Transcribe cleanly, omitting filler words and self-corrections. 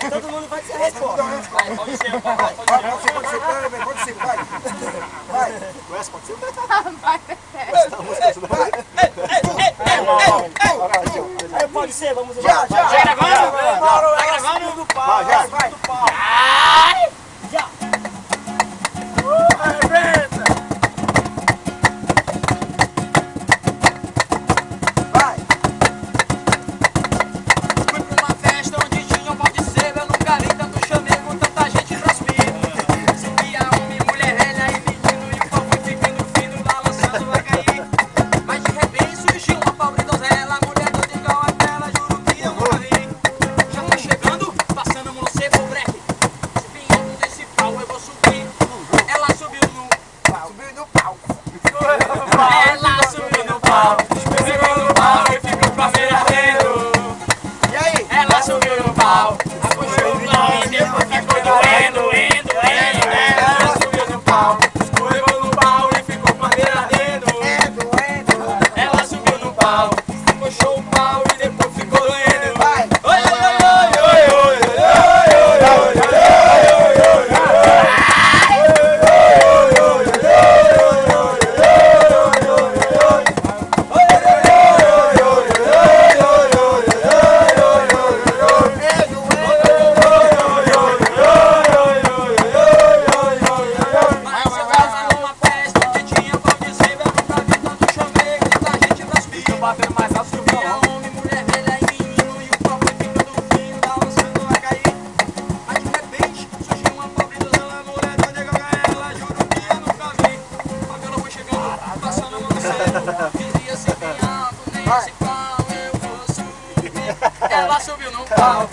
Todo mundo vai ser a resposta. Vai, pode ser, vai. Pode ser, vai. Vai. Essa pode ser? Vai, Pode ser, vamos ver. Já. Tá gravando? Tá gravando? Vai. Já. Vai. Fui pra uma festa onde tinha um pau de sebo. Eu nunca vi tanto chamego, tanta gente transpira. Se via homem, mulher velha e menino. E o pau foi ficando fino, balançando vai cair. Mas de repente surgiu uma pobre donzela. Mulher toda igual aquela, juro que eu nunca vi. Já tô chegando, passando no seco breque. Espinhando desse pau eu vou subir. Ela subiu no pau. Subiu no pau. Ela subiu no pau. Pegou no pau e ficou com a feira dentro. E aí? Ela subiu no pau, apuxou o pau e depois ficou doendo. Ela subiu no pau, escorregou no pau e ficou com a feira dentro. Ela subiu no pau, puxou o pau e depois ficou doendo. Vai. Mas eu tava numa festa onde tinha pau de sebo. Eu nunca vi tanto chamego, tanta gente transpira. Batendo mais alto que o Via violão. homem, mulher velha e menino. E o pau foi ficando fino, balançando vai cair. Mas de repente surgiu uma pobre donzela. Mulher toda igual a ela, juro que eu nunca vi. A viola foi chegando, passando a mão no céu. Queria ser bem alto, nesse pau eu vou subir. Ela subiu no pau,